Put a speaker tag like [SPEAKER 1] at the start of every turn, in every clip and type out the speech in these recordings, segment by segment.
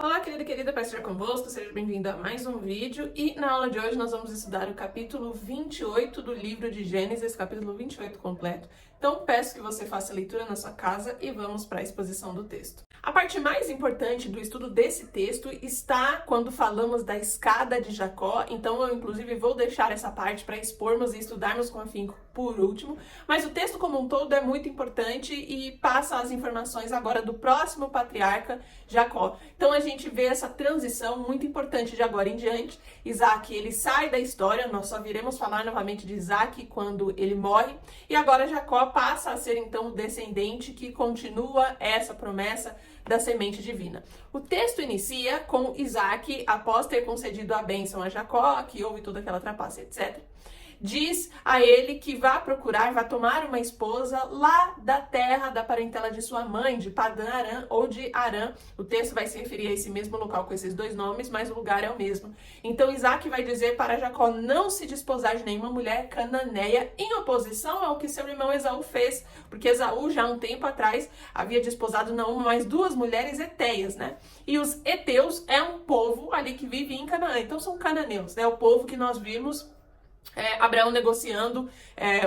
[SPEAKER 1] Olá, querida e querida, paz seja convosco, seja bem-vindo a mais um vídeo. E na aula de hoje nós vamos estudar o capítulo 28 do livro de Gênesis, capítulo 28 completo. Então peço que você faça a leitura na sua casa e vamos para a exposição do texto. A parte mais importante do estudo desse texto está quando falamos da escada de Jacó, então eu inclusive vou deixar essa parte para expormos e estudarmos com afinco por último, mas o texto como um todo é muito importante e passa as informações agora do próximo patriarca, Jacó. Então a gente vê essa transição muito importante de agora em diante. Isaac, ele sai da história, nós só viremos falar novamente de Isaac quando ele morre, e agora Jacó passa a ser então o descendente que continua essa promessa da semente divina. O texto inicia com Isaac, após ter concedido a bênção a Jacó, que houve toda aquela trapaça, etc., diz a ele que vai tomar uma esposa lá da terra da parentela de sua mãe, de Padã-Arã ou de Arã. O texto vai se referir a esse mesmo local com esses dois nomes, mas o lugar é o mesmo. Então Isaac vai dizer para Jacó não se desposar de nenhuma mulher cananeia, em oposição ao que seu irmão Esaú fez, porque Esaú já há um tempo atrás havia desposado não uma, mas duas mulheres hetéias, né? E os heteus é um povo ali que vive em Canaã, então são cananeus, né? O povo que nós vimos Abraão negociando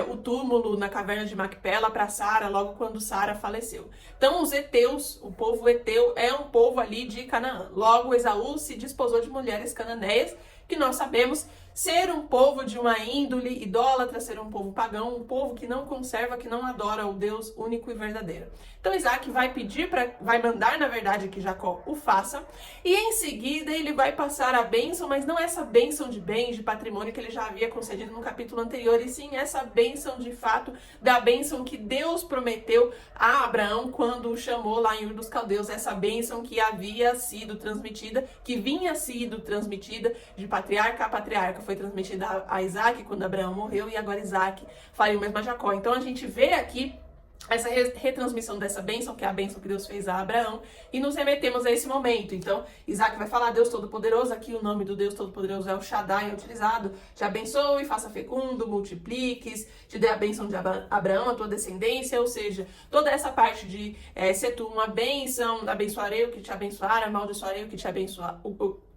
[SPEAKER 1] o túmulo na caverna de Macpela para Sara, logo quando Sara faleceu. Então os heteus, o povo heteu é um povo ali de Canaã. Logo Esaú se desposou de mulheres cananeias, que nós sabemos ser um povo de uma índole idólatra, ser um povo pagão, um povo que não conserva, que não adora o Deus único e verdadeiro. Então Isaac vai mandar, na verdade, que Jacó o faça, e em seguida ele vai passar a bênção, mas não essa bênção de bens, de patrimônio que ele já havia concedido no capítulo anterior, e sim essa bênção de fato, da bênção que Deus prometeu a Abraão quando o chamou lá em Ur dos Caldeus, essa bênção que havia sido transmitida, que vinha sido transmitida de patriarca a patriarca, foi transmitida a Isaac quando Abraão morreu, e agora Isaac faria o mesmo a Jacó. Então a gente vê aqui essa retransmissão dessa bênção, que é a bênção que Deus fez a Abraão, e nos remetemos a esse momento. Então, Isaac vai falar, Deus Todo-Poderoso, aqui o nome do Deus Todo-Poderoso é o Shaddai, é utilizado, te abençoe, faça fecundo, multipliques, te dê a bênção de Abraão, a tua descendência, ou seja, toda essa parte de ser tu uma bênção, abençoarei o que te abençoar, amaldiçoarei o que te abençoar,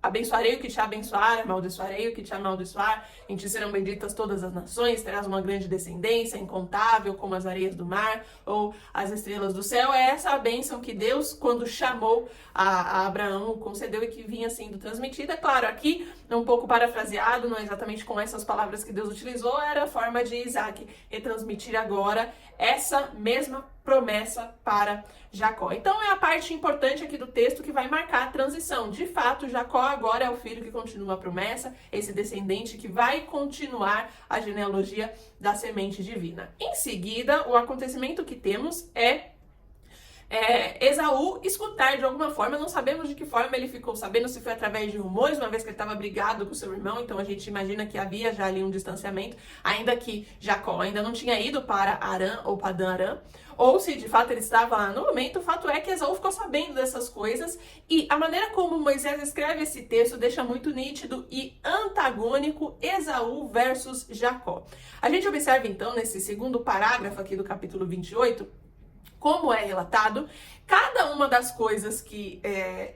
[SPEAKER 1] abençoarei o que te abençoar, amaldiçoarei o que te amaldiçoar, em ti serão benditas todas as nações, terás uma grande descendência, incontável como as areias do mar ou as estrelas do céu. É essa a bênção que Deus, quando chamou a Abraão, concedeu e que vinha sendo transmitida. Claro, aqui é um pouco parafraseado, não é exatamente com essas palavras que Deus utilizou, era a forma de Isaac retransmitir agora essa mesma promessa para Jacó. Então é a parte importante aqui do texto que vai marcar a transição. De fato, Jacó agora é o filho que continua a promessa, esse descendente que vai continuar a genealogia da semente divina. Em seguida, o acontecimento que temos é Esaú escutar de alguma forma, não sabemos de que forma ele ficou sabendo, se foi através de rumores, uma vez que ele estava brigado com seu irmão, então a gente imagina que havia já ali um distanciamento, ainda que Jacó ainda não tinha ido para Arã ou Padã-Arã, ou se de fato ele estava lá no momento. O fato é que Esaú ficou sabendo dessas coisas, e a maneira como Moisés escreve esse texto deixa muito nítido e antagônico Esaú versus Jacó. A gente observa então nesse segundo parágrafo aqui do capítulo 28, como é relatado, cada uma das coisas que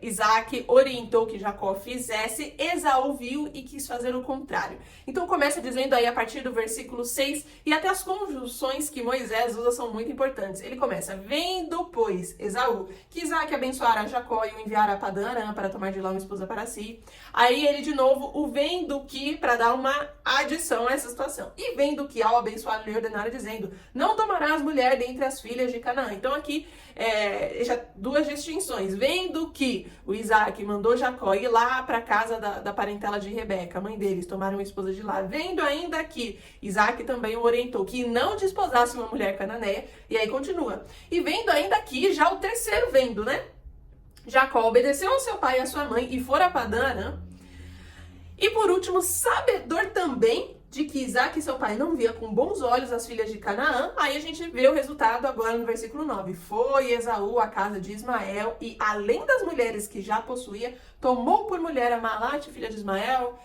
[SPEAKER 1] Isaac orientou que Jacó fizesse, Esaú viu e quis fazer o contrário. Então começa dizendo aí a partir do versículo 6, e até as conjunções que Moisés usa são muito importantes. Ele começa, vendo, pois, Esaú, que Isaac abençoara a Jacó e o enviara a Padã-Arã para tomar de lá uma esposa para si. Aí ele de novo, o vendo que, para dar uma adição a essa situação. E vendo que ao abençoar lhe ordenara dizendo, não tomarás mulher dentre as filhas de Canaã. Então aqui, já duas distinções. Vendo que o Isaac mandou Jacó ir lá para a casa da parentela de Rebeca, a mãe deles, tomaram uma esposa de lá. Vendo ainda que Isaac também o orientou que não desposasse uma mulher cananeia. E aí continua. E vendo ainda que, já o terceiro vendo, né? Jacó obedeceu ao seu pai e à sua mãe e for a Padã-Arã. E por último, sabedor também de que Isaac e seu pai não via com bons olhos as filhas de Canaã. Aí a gente vê o resultado agora no versículo 9. Foi Esaú à casa de Ismael e, além das mulheres que já possuía, tomou por mulher a Malate, filha de Ismael,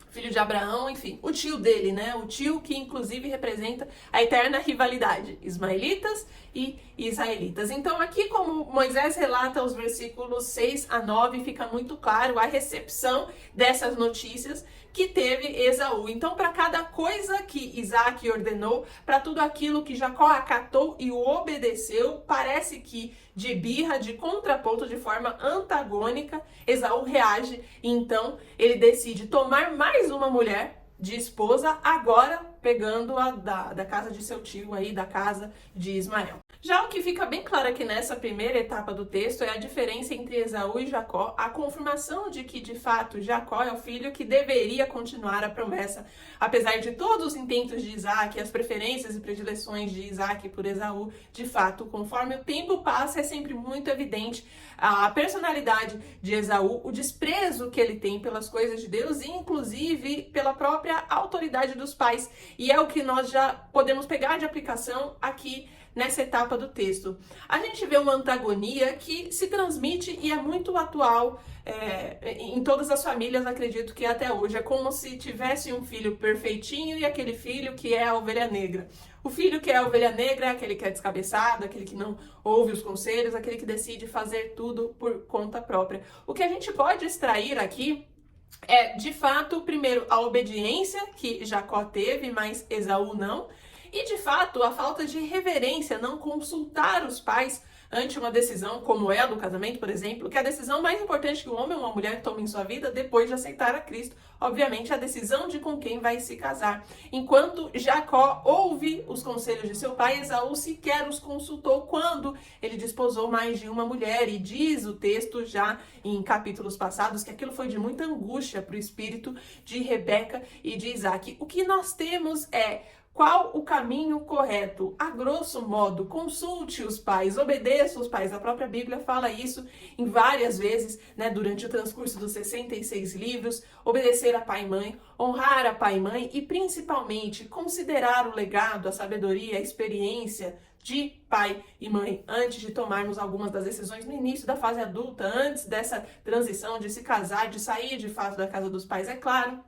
[SPEAKER 1] filho de Abraão, enfim, o tio dele, né? O tio que inclusive representa a eterna rivalidade, ismaelitas e israelitas. Então aqui, como Moisés relata os versículos 6 a 9, fica muito claro a recepção dessas notícias que teve Esaú. Então, para cada coisa que Isaac ordenou, para tudo aquilo que Jacó acatou e o obedeceu, parece que de birra, de contraponto, de forma antagônica, Esaú reage e então ele decide tomar mais uma mulher de esposa, agora pegando-a da casa de seu tio aí, da casa de Ismael. Já o que fica bem claro aqui nessa primeira etapa do texto é a diferença entre Esaú e Jacó, a confirmação de que, de fato, Jacó é o filho que deveria continuar a promessa, apesar de todos os intentos de Isaac, as preferências e predileções de Isaac por Esaú, de fato, conforme o tempo passa, é sempre muito evidente a personalidade de Esaú, o desprezo que ele tem pelas coisas de Deus e, inclusive, pela própria autoridade dos pais. E é o que nós já podemos pegar de aplicação aqui nessa etapa do texto. A gente vê uma antagonia que se transmite e é muito atual em todas as famílias, acredito que até hoje. É como se tivesse um filho perfeitinho e aquele filho que é a ovelha negra. O filho que é a ovelha negra é aquele que é descabeçado, aquele que não ouve os conselhos, aquele que decide fazer tudo por conta própria. O que a gente pode extrair aqui é, de fato, primeiro, a obediência que Jacó teve, mas Esaú não. E, de fato, a falta de reverência, não consultar os pais ante uma decisão como é a do casamento, por exemplo, que é a decisão mais importante que um homem ou uma mulher tome em sua vida depois de aceitar a Cristo. Obviamente, a decisão de com quem vai se casar. Enquanto Jacó ouve os conselhos de seu pai, Esaú sequer os consultou quando ele desposou mais de uma mulher. E diz o texto já em capítulos passados que aquilo foi de muita angústia para o espírito de Rebeca e de Isaac. O que nós temos é: qual o caminho correto? A grosso modo, consulte os pais, obedeça os pais. A própria Bíblia fala isso em várias vezes, né, durante o transcurso dos 66 livros. Obedecer a pai e mãe, honrar a pai e mãe e, principalmente, considerar o legado, a sabedoria, a experiência de pai e mãe antes de tomarmos algumas das decisões no início da fase adulta, antes dessa transição de se casar, de sair de fato da casa dos pais, é claro.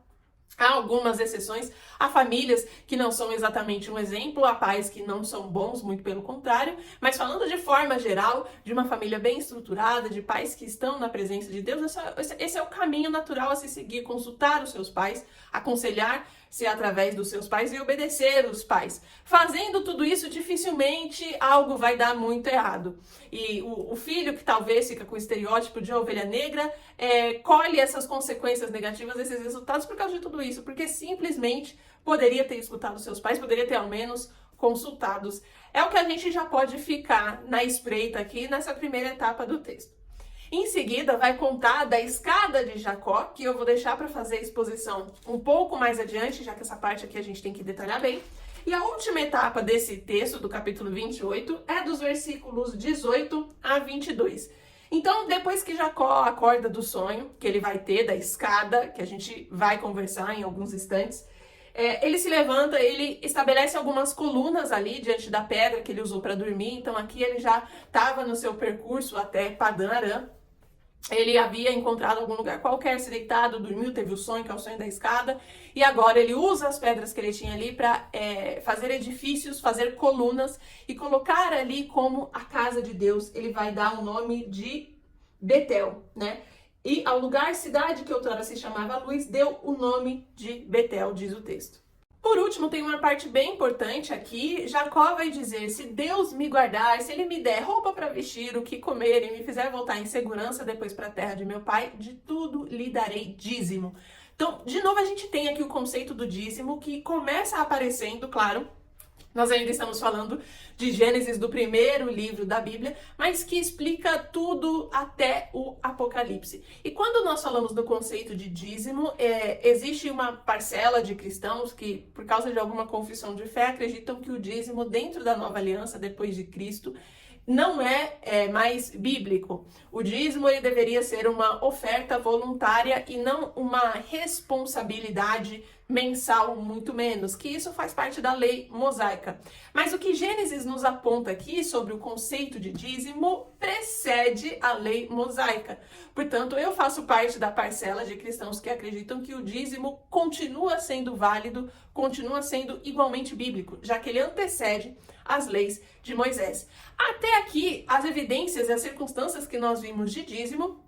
[SPEAKER 1] Há algumas exceções, há famílias que não são exatamente um exemplo, há pais que não são bons, muito pelo contrário, mas falando de forma geral, de uma família bem estruturada, de pais que estão na presença de Deus, esse é o caminho natural a se seguir: consultar os seus pais, aconselhar-se através dos seus pais e obedecer os pais. Fazendo tudo isso, dificilmente algo vai dar muito errado. E o filho que talvez fica com o estereótipo de ovelha negra, colhe essas consequências negativas, esses resultados por causa de tudo isso, porque simplesmente poderia ter escutado seus pais, poderia ter ao menos consultados. É o que a gente já pode ficar na espreita aqui nessa primeira etapa do texto. Em seguida, vai contar da escada de Jacó, que eu vou deixar para fazer a exposição um pouco mais adiante, já que essa parte aqui a gente tem que detalhar bem. E a última etapa desse texto, do capítulo 28, é dos versículos 18 a 22. Então, depois que Jacó acorda do sonho que ele vai ter, da escada, que a gente vai conversar em alguns instantes, ele se levanta, ele estabelece algumas colunas ali diante da pedra que ele usou para dormir. Então, aqui ele já estava no seu percurso até Padã Arã. Ele havia encontrado algum lugar qualquer, se deitado, dormiu, teve o sonho, que é o sonho da escada, e agora ele usa as pedras que ele tinha ali para fazer edifícios, fazer colunas e colocar ali como a casa de Deus. Ele vai dar o nome de Betel, né? E ao lugar, cidade que outrora se chamava Luz, deu o nome de Betel, diz o texto. Por último, tem uma parte bem importante aqui. Jacó vai dizer: se Deus me guardar, se ele me der roupa para vestir, o que comer e me fizer voltar em segurança depois para a terra de meu pai, de tudo lhe darei dízimo. Então, de novo, a gente tem aqui o conceito do dízimo que começa aparecendo, claro. Nós ainda estamos falando de Gênesis, do primeiro livro da Bíblia, mas que explica tudo até o Apocalipse. E quando nós falamos do conceito de dízimo, existe uma parcela de cristãos que, por causa de alguma confissão de fé, acreditam que o dízimo dentro da nova aliança, depois de Cristo, não é mais bíblico. O dízimo ele deveria ser uma oferta voluntária e não uma responsabilidade mensal, muito menos, que isso faz parte da lei mosaica. Mas o que Gênesis nos aponta aqui sobre o conceito de dízimo precede a lei mosaica. Portanto, eu faço parte da parcela de cristãos que acreditam que o dízimo continua sendo válido, continua sendo igualmente bíblico, já que ele antecede as leis de Moisés. Até aqui, as evidências e as circunstâncias que nós vimos de dízimo,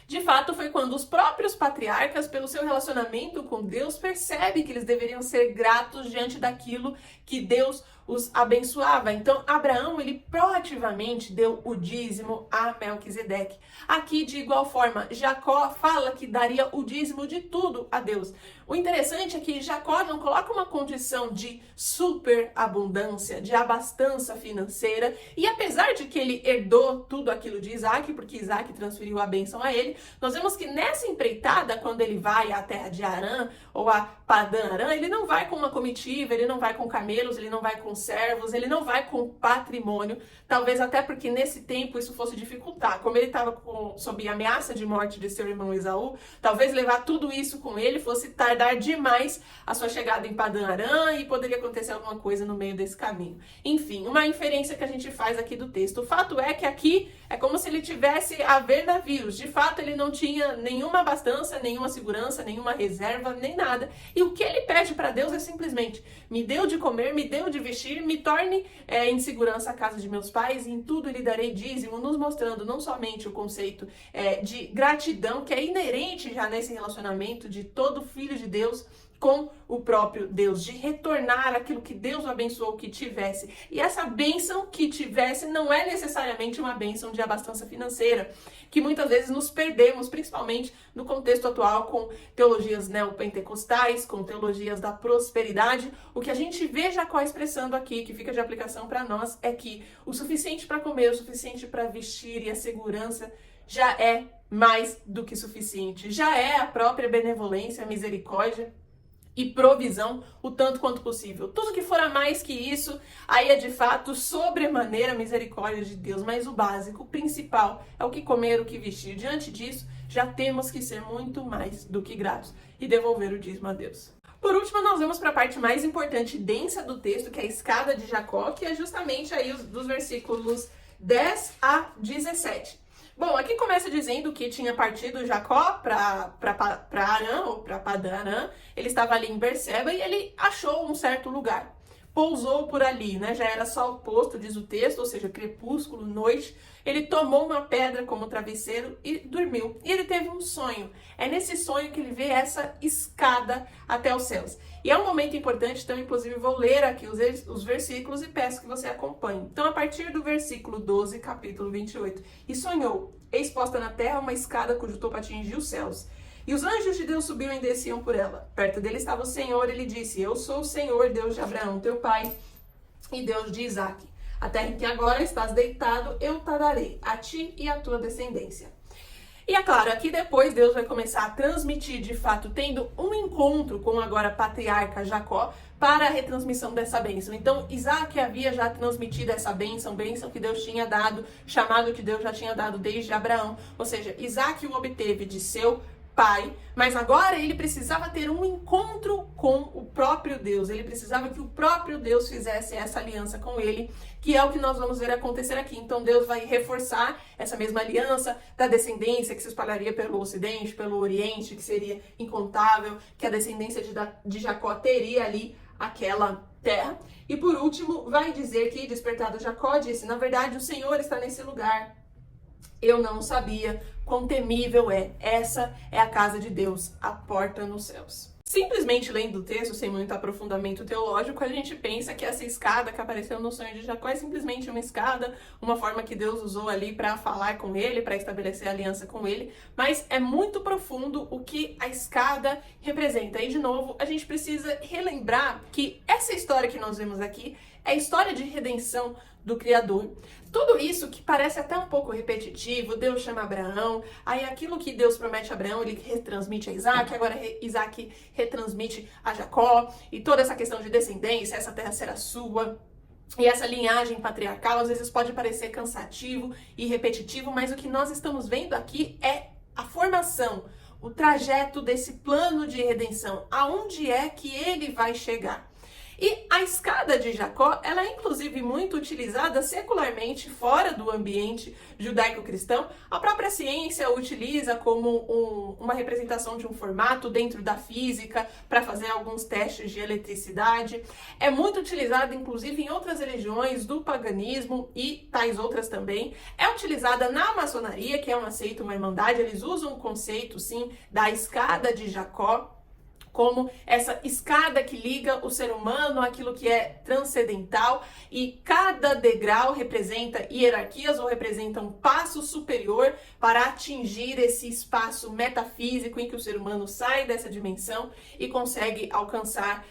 [SPEAKER 1] de fato, foi quando os próprios patriarcas, pelo seu relacionamento com Deus, percebem que eles deveriam ser gratos diante daquilo que Deus os abençoava. Então, Abraão, ele proativamente deu o dízimo a Melquisedeque. Aqui, de igual forma, Jacó fala que daria o dízimo de tudo a Deus. O interessante é que Jacó não coloca uma condição de superabundância, de abastança financeira, e apesar de que ele herdou tudo aquilo de Isaac, porque Isaac transferiu a bênção a ele, nós vemos que nessa empreitada, quando ele vai à terra de Harã, ou a Padã Arã, ele não vai com uma comitiva, ele não vai com camelos, ele não vai com servos, ele não vai com patrimônio, talvez até porque nesse tempo isso fosse dificultar. Como ele estava sob ameaça de morte de seu irmão Esaú, talvez levar tudo isso com ele fosse tardar demais a sua chegada em Padã Arã e poderia acontecer alguma coisa no meio desse caminho. Enfim, uma inferência que a gente faz aqui do texto. O fato é que aqui é como se ele tivesse a ver navios. De fato, ele não tinha nenhuma abastança, nenhuma segurança, nenhuma reserva, nem nada. E o que ele pede para Deus é simplesmente: me deu de comer, me deu de vestir, me torne em segurança a casa de meus pais, e em tudo lhe darei dízimo, nos mostrando não somente o conceito de gratidão, que é inerente já nesse relacionamento de todo filho de Deus com o próprio Deus, de retornar aquilo que Deus o abençoou que tivesse. E essa bênção que tivesse não é necessariamente uma bênção de abastança financeira, que muitas vezes nos perdemos, principalmente no contexto atual, com teologias neopentecostais, com teologias da prosperidade. O que a gente vê Jacó expressando aqui, que fica de aplicação para nós, é que o suficiente para comer, o suficiente para vestir e a segurança já é mais do que suficiente. Já é a própria benevolência, a misericórdia e provisão o tanto quanto possível. Tudo que for a mais que isso, aí é de fato sobremaneira a misericórdia de Deus. Mas o básico, o principal, é o que comer, o que vestir. Diante disso, já temos que ser muito mais do que gratos e devolver o dízimo a Deus. Por último, nós vamos para a parte mais importante e densa do texto, que é a escada de Jacó, que é justamente aí dos versículos 10 a 17. Bom, aqui começa dizendo que tinha partido Jacó para Harã, ou para Padã Arã. Ele estava ali em Berseba e ele achou um certo lugar. Pousou por ali, né? Já era sol posto, diz o texto, ou seja, crepúsculo, noite. Ele tomou uma pedra como travesseiro e dormiu. E ele teve um sonho. É nesse sonho que ele vê essa escada até os céus. E é um momento importante, então, inclusive, vou ler aqui os versículos e peço que você acompanhe. Então, a partir do versículo 12, capítulo 28. E sonhou, eis posta na terra uma escada cujo topo atingia os céus. E os anjos de Deus subiam e desciam por ela. Perto dele estava o Senhor, ele disse: eu sou o Senhor, Deus de Abraão, teu pai, e Deus de Isaque. A terra em que agora estás deitado, eu te darei, a ti e à tua descendência. E é claro, aqui depois Deus vai começar a transmitir, de fato, tendo um encontro com agora patriarca Jacó, para a retransmissão dessa bênção. Então, Isaac havia já transmitido essa bênção que Deus tinha dado, chamado que Deus já tinha dado desde Abraão. Ou seja, Isaac o obteve de seu pai, mas agora ele precisava ter um encontro com o próprio Deus. Ele precisava que o próprio Deus fizesse essa aliança com ele, que é o que nós vamos ver acontecer aqui. Então Deus vai reforçar essa mesma aliança da descendência que se espalharia pelo ocidente, pelo oriente, que seria incontável, que a descendência de Jacó teria ali aquela terra. E por último, vai dizer que, despertado Jacó, disse: na verdade, o Senhor está nesse lugar. Eu não sabia quão temível é. Essa é a casa de Deus, a porta nos céus. Simplesmente lendo o texto, sem muito aprofundamento teológico, a gente pensa que essa escada que apareceu no sonho de Jacó é simplesmente uma escada, uma forma que Deus usou ali para falar com ele, para estabelecer aliança com ele, mas é muito profundo o que a escada representa. E, de novo, a gente precisa relembrar que essa história que nós vemos aqui é a história de redenção do Criador. Tudo isso que parece até um pouco repetitivo, Deus chama Abraão, aí aquilo que Deus promete a Abraão, ele retransmite a Isaac, agora Isaac retransmite a Jacó, e toda essa questão de descendência, essa terra será sua, e essa linhagem patriarcal, às vezes pode parecer cansativo e repetitivo, mas o que nós estamos vendo aqui é a formação, o trajeto desse plano de redenção, aonde é que ele vai chegar. E a escada de Jacó, ela é inclusive muito utilizada secularmente fora do ambiente judaico-cristão. A própria ciência utiliza como uma representação de um formato dentro da física para fazer alguns testes de eletricidade. É muito utilizada inclusive em outras religiões do paganismo e tais outras também. É utilizada na maçonaria, que é uma seita, uma irmandade. Eles usam o conceito, sim, da escada de Jacó, como essa escada que liga o ser humano àquilo que é transcendental, e cada degrau representa hierarquias ou representa um passo superior para atingir esse espaço metafísico em que o ser humano sai dessa dimensão e consegue alcançar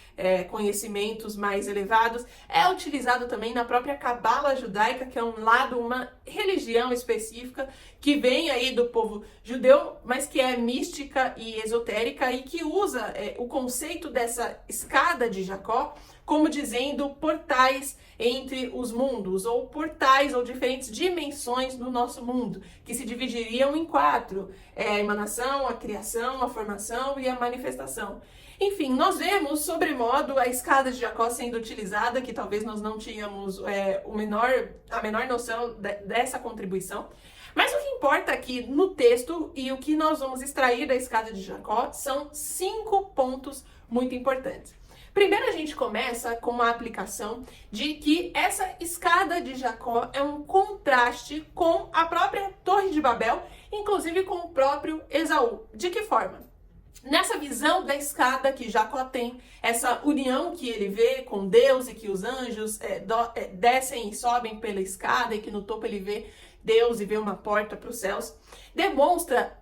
[SPEAKER 1] conhecimentos mais elevados. É utilizado também na própria Cabala judaica, que é um lado, uma religião específica que vem aí do povo judeu, mas que é mística e esotérica e que usa o conceito dessa escada de Jacó como dizendo portais entre os mundos, ou portais ou diferentes dimensões do nosso mundo, que se dividiriam em 4: a emanação, a criação, a formação e a manifestação. Enfim, nós vemos, sobremodo, a escada de Jacó sendo utilizada, que talvez nós não tínhamos a menor noção dessa contribuição. Mas o que importa aqui no texto e o que nós vamos extrair da escada de Jacó são 5 pontos muito importantes. Primeiro, a gente começa com a aplicação de que essa escada de Jacó é um contraste com a própria Torre de Babel, inclusive com o próprio Esaú. De que forma? Nessa visão da escada que Jacó tem, essa união que ele vê com Deus e que os anjos descem e sobem pela escada e que no topo ele vê Deus e vê uma porta para os céus, demonstra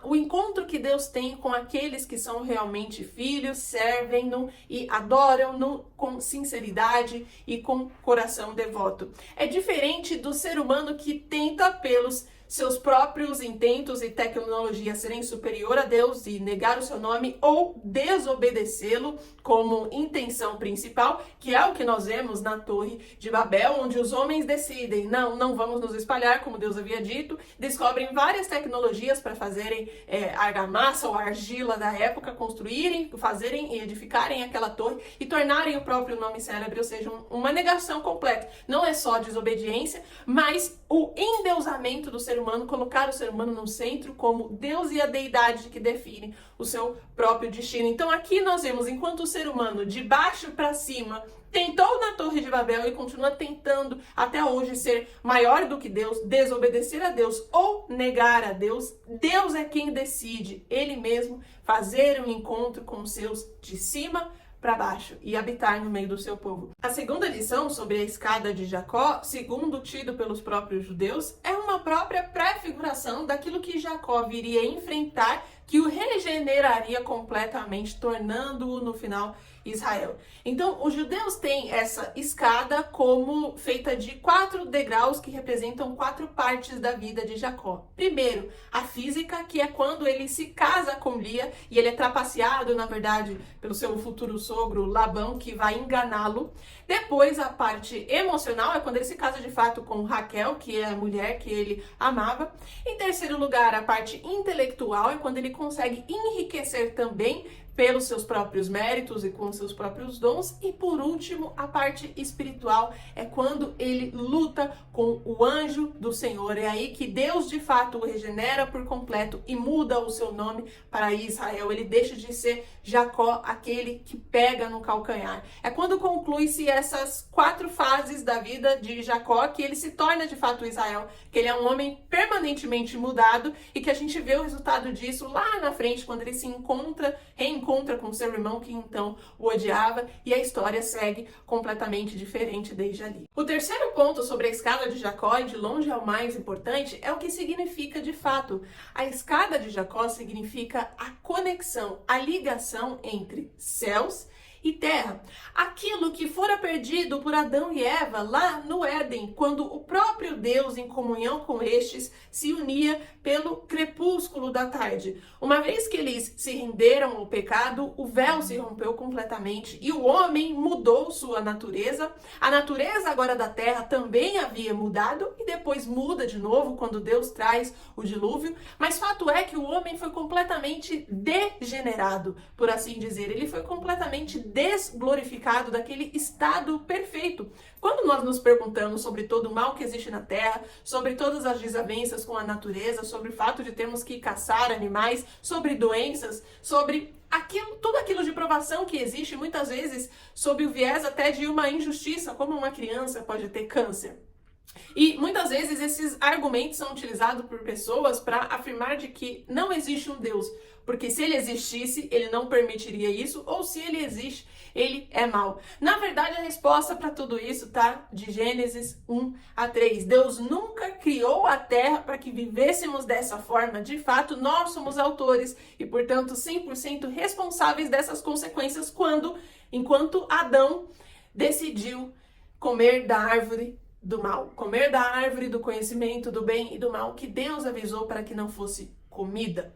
[SPEAKER 1] o encontro que Deus tem com aqueles que são realmente filhos, servem-no e adoram-no com sinceridade e com coração devoto. É diferente do ser humano que tenta, pelos seus próprios intentos e tecnologia, serem superior a Deus e negar o seu nome ou desobedecê-lo como intenção principal, que é o que nós vemos na Torre de Babel, onde os homens decidem, não vamos nos espalhar, como Deus havia dito, descobrem várias tecnologias para fazerem argamassa ou argila da época, construírem, fazerem e edificarem aquela torre e tornarem o próprio nome célebre, ou seja, uma negação completa. Não é só desobediência, mas o endeusamento do ser humano, colocar o ser humano no centro como Deus e a deidade que define o seu próprio destino. Então aqui nós vemos, enquanto o ser humano de baixo para cima tentou na Torre de Babel e continua tentando até hoje ser maior do que Deus, desobedecer a Deus ou negar a Deus, Deus é quem decide, ele mesmo, fazer um encontro com os seus de cima para baixo e habitar no meio do seu povo. A segunda lição sobre a escada de Jacó, segundo tido pelos próprios judeus, é uma própria prefiguração daquilo que Jacó viria enfrentar, que o regeneraria completamente, tornando-o no final Israel. Então, os judeus têm essa escada como feita de 4 degraus que representam 4 partes da vida de Jacó. Primeiro, a física, que é quando ele se casa com Lia e ele é trapaceado, na verdade, pelo seu futuro sogro Labão, que vai enganá-lo. Depois, a parte emocional é quando ele se casa de fato com Raquel, que é a mulher que ele amava. Em terceiro lugar, a parte intelectual é quando ele consegue enriquecer também pelos seus próprios méritos e com seus próprios dons. E por último, a parte espiritual é quando ele luta com o anjo do Senhor. É aí que Deus de fato o regenera por completo e muda o seu nome para Israel. Ele deixa de ser Jacó, aquele que pega no calcanhar. É quando conclui-se essas 4 fases da vida de Jacó que ele se torna de fato Israel, que ele é um homem permanentemente mudado e que a gente vê o resultado disso lá na frente, quando ele se reencontra com seu irmão que então o odiava, e a história segue completamente diferente desde ali. O terceiro ponto sobre a escada de Jacó, e de longe é o mais importante, é o que significa de fato. A escada de Jacó significa a conexão, a ligação entre céus e terra. Aquilo que fora perdido por Adão e Eva lá no Éden, quando o próprio Deus, em comunhão com estes, se unia pelo crepúsculo da tarde. Uma vez que eles se renderam ao pecado, o véu se rompeu completamente e o homem mudou sua natureza. A natureza agora da terra também havia mudado e depois muda de novo quando Deus traz o dilúvio. Mas fato é que o homem foi completamente degenerado, por assim dizer. Ele foi completamente desglorificado daquele estado perfeito. Quando nós nos perguntamos sobre todo o mal que existe na terra, sobre todas as desavenças com a natureza, sobre o fato de termos que caçar animais, sobre doenças, sobre tudo aquilo de provação que existe, muitas vezes sob o viés até de uma injustiça, como uma criança pode ter câncer. E muitas vezes esses argumentos são utilizados por pessoas para afirmar de que não existe um Deus, porque se ele existisse, ele não permitiria isso, ou se ele existe, ele é mau. Na verdade, a resposta para tudo isso está de Gênesis 1 a 3. Deus nunca criou a terra para que vivêssemos dessa forma. De fato, nós somos autores e, portanto, 100% responsáveis dessas consequências enquanto Adão decidiu comer da árvore do mal, comer da árvore do conhecimento do bem e do mal, que Deus avisou para que não fosse comida.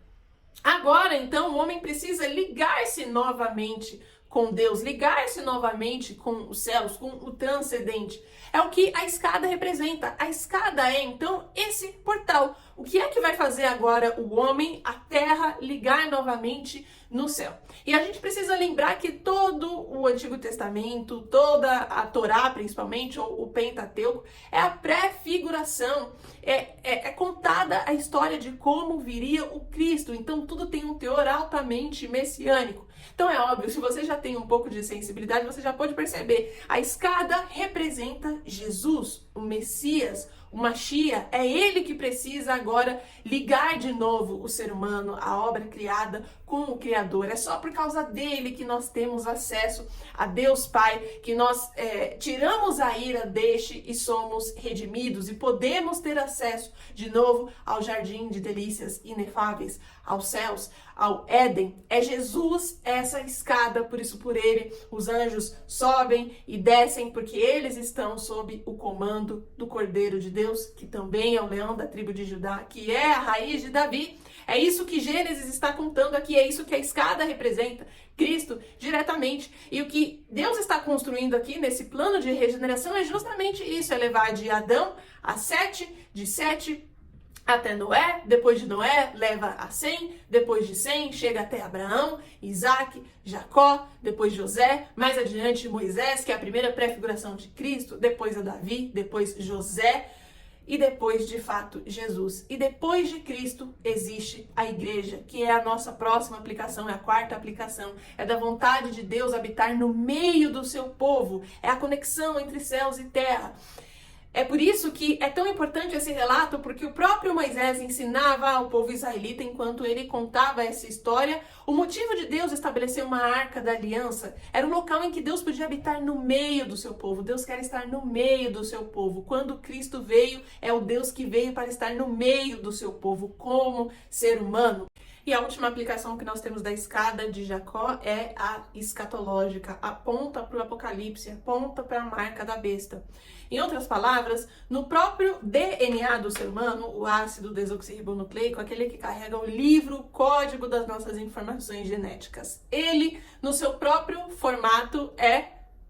[SPEAKER 1] Agora, então, o homem precisa ligar-se novamente com Deus, ligar-se novamente com os céus, com o transcendente. É o que a escada representa. A escada é, então, esse portal. O que é que vai fazer agora o homem, a terra, ligar novamente no céu? E a gente precisa lembrar que todo o Antigo Testamento, toda a Torá, principalmente, ou o Pentateuco, é a pré-figuração. É contada a história de como viria o Cristo. Então, tudo tem um teor altamente messiânico. Então é óbvio, se você já tem um pouco de sensibilidade, você já pode perceber. A escada representa Jesus, o Messias, o Mashiach. É ele que precisa agora ligar de novo o ser humano, a obra criada, com o Criador. É só por causa dele que nós temos acesso a Deus Pai, que nós tiramos a ira deste e somos redimidos e podemos ter acesso de novo ao jardim de delícias inefáveis, aos céus, ao Éden. É Jesus essa escada, por isso por ele os anjos sobem e descem, porque eles estão sob o comando do Cordeiro de Deus, que também é o leão da tribo de Judá, que é a raiz de Davi. É isso que Gênesis está contando aqui, é isso que a escada representa, Cristo diretamente. E o que Deus está construindo aqui nesse plano de regeneração é justamente isso, é levar de Adão a Sete, de Sete até Noé, depois de Noé leva a 100, depois de 100 chega até Abraão, Isaac, Jacó, depois José, mais adiante Moisés, que é a primeira pré-figuração de Cristo, depois a Davi, depois José e depois, de fato, Jesus. E depois de Cristo existe a igreja, que é a nossa próxima aplicação, é a quarta aplicação, é da vontade de Deus habitar no meio do seu povo, é a conexão entre céus e terra. É por isso que é tão importante esse relato, porque o próprio Moisés ensinava ao povo israelita, enquanto ele contava essa história, o motivo de Deus estabelecer uma arca da aliança era um local em que Deus podia habitar no meio do seu povo. Deus quer estar no meio do seu povo. Quando Cristo veio, é o Deus que veio para estar no meio do seu povo, como ser humano. E a última aplicação que nós temos da escada de Jacó é a escatológica, aponta para o Apocalipse, aponta para a marca da besta. Em outras palavras, no próprio DNA do ser humano, o ácido desoxirribonucleico, aquele que carrega o livro, o código das nossas informações genéticas. Ele, no seu próprio formato, é,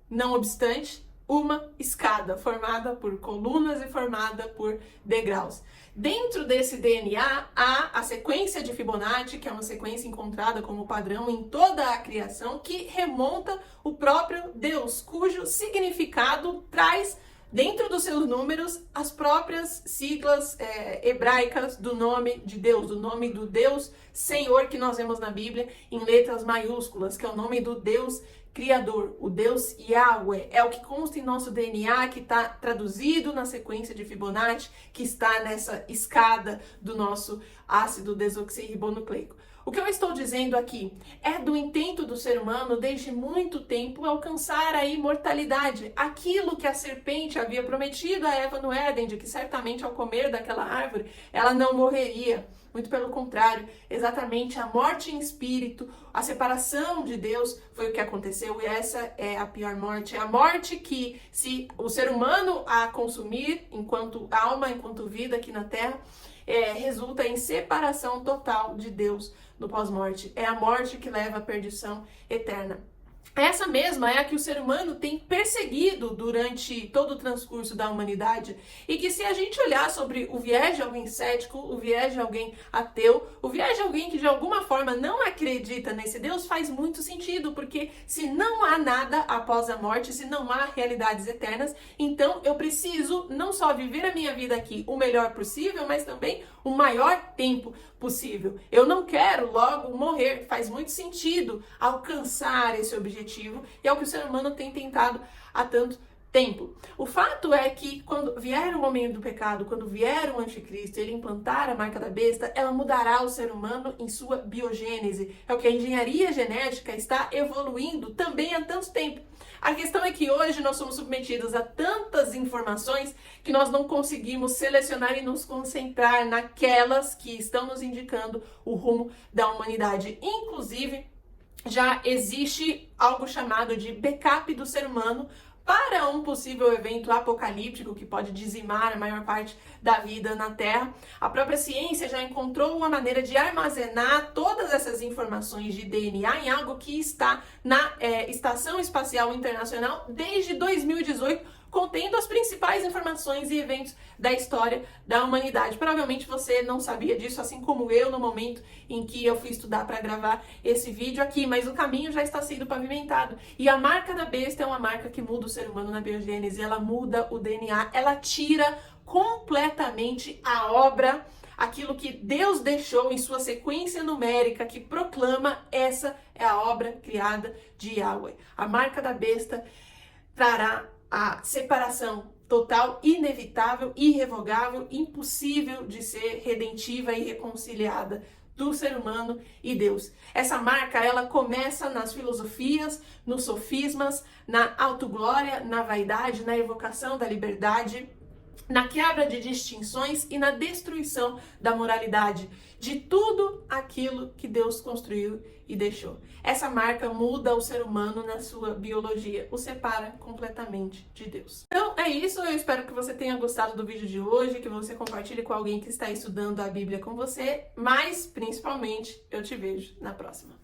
[SPEAKER 1] não obstante, uma escada formada por colunas e formada por degraus. Dentro desse DNA há a sequência de Fibonacci, que é uma sequência encontrada como padrão em toda a criação, que remonta o próprio Deus, cujo significado traz dentro dos seus números as próprias siglas hebraicas do nome de Deus, do nome do Deus Senhor que nós vemos na Bíblia em letras maiúsculas, que é o nome do Deus Criador, o Deus Yahweh. É o que consta em nosso DNA, que está traduzido na sequência de Fibonacci, que está nessa escada do nosso ácido desoxirribonucleico. O que eu estou dizendo aqui é do intento do ser humano desde muito tempo alcançar a imortalidade. Aquilo que a serpente havia prometido a Eva no Éden, de que certamente ao comer daquela árvore ela não morreria. muito pelo contrário, exatamente a morte em espírito, a separação de Deus foi o que aconteceu, e essa é a pior morte. É a morte que, se o ser humano a consumir enquanto alma, enquanto vida aqui na Terra, resulta em separação total de Deus no pós-morte. É a morte que leva à perdição eterna. Essa mesma é a que o ser humano tem perseguido durante todo o transcurso da humanidade, e que, se a gente olhar sobre o viés de alguém cético, o viés de alguém ateu, o viés de alguém que de alguma forma não acredita nesse Deus, faz muito sentido, porque se não há nada após a morte, se não há realidades eternas, então eu preciso não só viver a minha vida aqui o melhor possível, mas também o maior tempo possível. Eu não quero logo morrer. Faz muito sentido alcançar esse objetivo, e é o que o ser humano tem tentado há tanto tempo. O fato é que, quando vier o momento do pecado, quando vier o anticristo, ele implantar a marca da besta, ela mudará o ser humano em sua biogênese. É o que a engenharia genética está evoluindo também há tanto tempo. A questão é que hoje nós somos submetidos a tantas informações que nós não conseguimos selecionar e nos concentrar naquelas que estão nos indicando o rumo da humanidade. Inclusive, já existe algo chamado de backup do ser humano para um possível evento apocalíptico que pode dizimar a maior parte da vida na Terra. A própria ciência já encontrou uma maneira de armazenar todas essas informações de DNA em algo que está na Estação Espacial Internacional desde 2018, contendo as principais informações e eventos da história da humanidade. Provavelmente você não sabia disso, assim como eu, no momento em que eu fui estudar para gravar esse vídeo aqui, mas o caminho já está sendo pavimentado. E a marca da besta é uma marca que muda o ser humano na biogênese, ela muda o DNA, ela tira completamente a obra, aquilo que Deus deixou em sua sequência numérica, que proclama: essa é a obra criada de Yahweh. A marca da besta trará a separação total, inevitável, irrevogável, impossível de ser redentiva e reconciliada do ser humano e Deus. Essa marca, ela começa nas filosofias, nos sofismas, na autoglória, na vaidade, na evocação da liberdade, na quebra de distinções e na destruição da moralidade, de tudo aquilo que Deus construiu e deixou. Essa marca muda o ser humano na sua biologia, o separa completamente de Deus. Então é isso, eu espero que você tenha gostado do vídeo de hoje, que você compartilhe com alguém que está estudando a Bíblia com você, mas principalmente eu te vejo na próxima.